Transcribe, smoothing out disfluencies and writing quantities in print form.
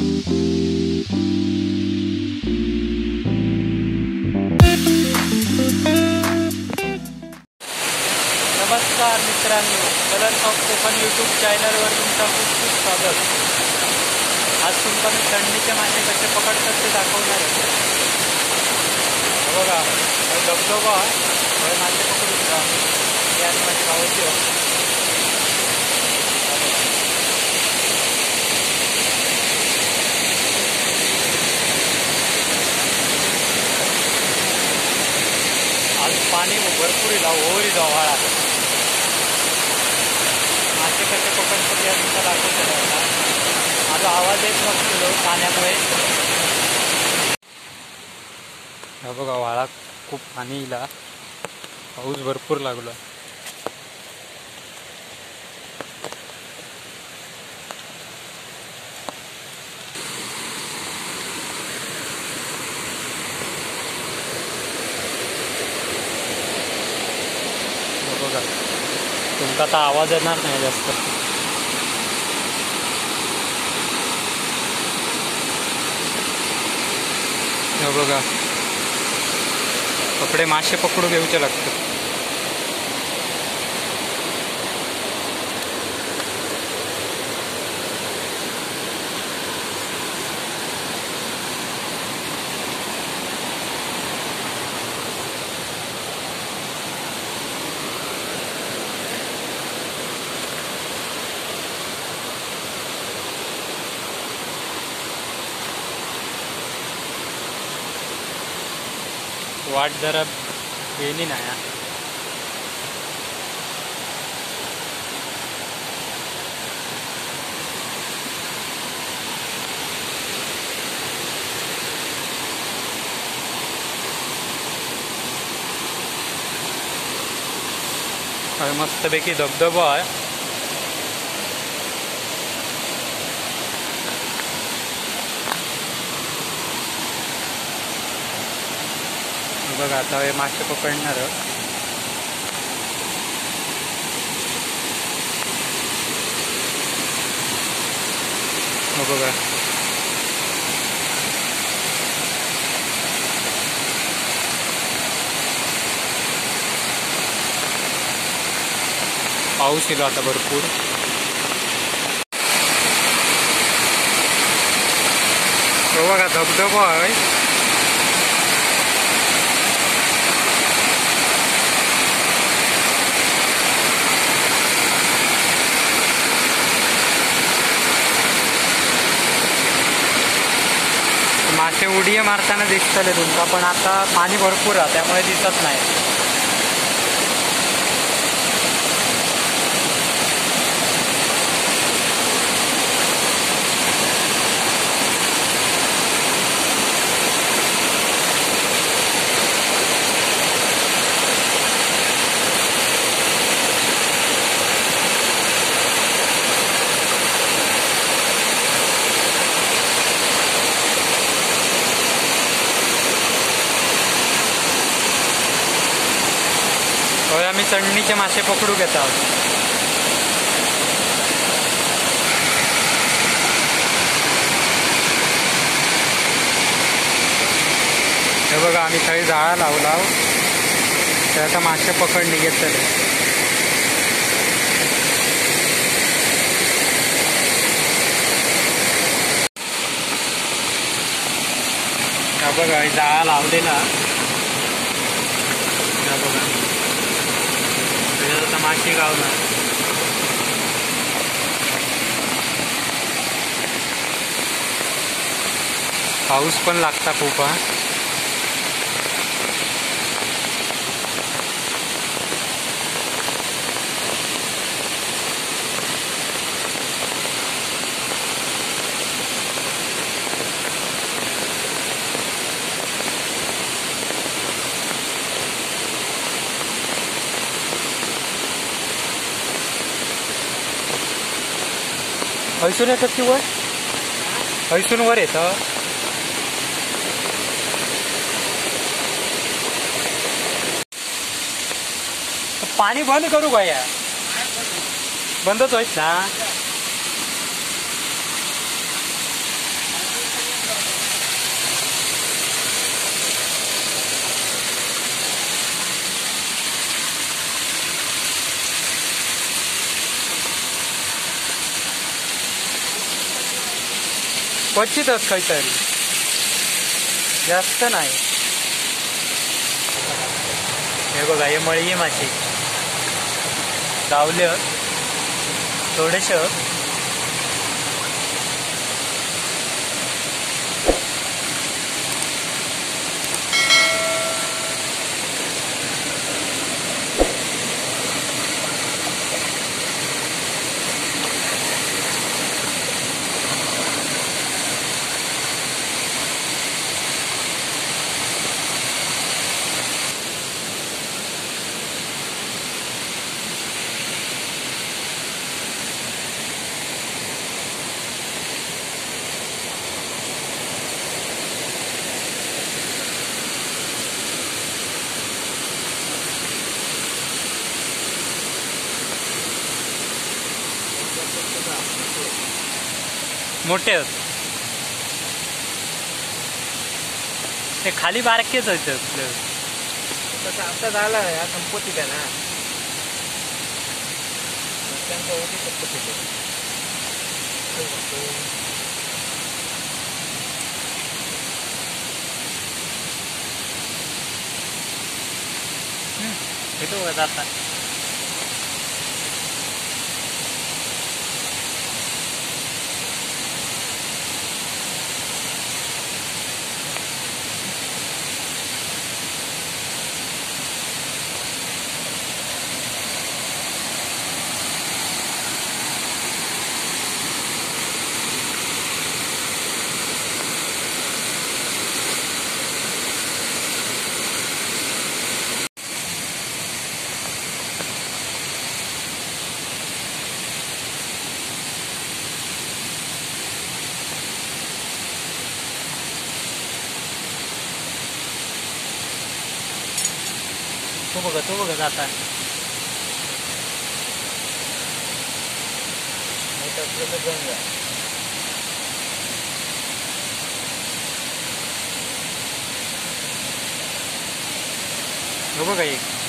नमस्कार मित्रांनो, colours of Konkan YouTube चॅनलवर तुमचं खूप खूप स्वागत. आज तुमचा मी थंडीचे मासे कसे पकडतात ते दाखवणार आहे. बघा, धबधबा मासे पकडून जा मी आणि माझी भावची. आज पाणी भरपूर ओव्हरी जावाळा मासे कसे पकडतात या तुमचा दाखवतो. माझा आवाज येत नसतो पाण्यामुळे. हा बघा, वाळा खूप पाणी येईल, पाऊस भरपूर लागला. बघा, तुमचा आता आवाज येणार नाही जास्त. बघा, कपडे मासे पकडू घेऊचे लागतात. वाट जरा गेली नाही. मस्तपैकी धबधबा आहे. बघा, आता हे मासे पकडणार. बघा, पाऊस येईल आता भरपूर. बघा, धबधबा आहे. मासे उडी मारताना दिसतले तुमका, पण आता पाणी भरपूर आहे त्यामुळे दिसत नाही. होय, आम्ही चढणीचे मासे पकडू घेत आहोत. हे बघा, आम्ही खाली जाळा लावला, तर आता मासे पकडणी घेतले. हा बघा, जाळा लावलेला. हा बघा, आता मासे गावणार. पाऊस पण लागता खूप. हैसून येतात की वर, हैसून वर येतं. पाणी बंद करू का? या बंदच होईत ना. क्वचितच काहीतरी, जास्त नाही. हे बघा, हे मळी माशी गावलं थोडेश. मोठे आहेत ते, खाली बारकेच आहेत. तसं आता झालं या संपत्ती का ना त्यांचा होती संपत्ती. हे तो बघा आता तो बघा जाता. बघा एक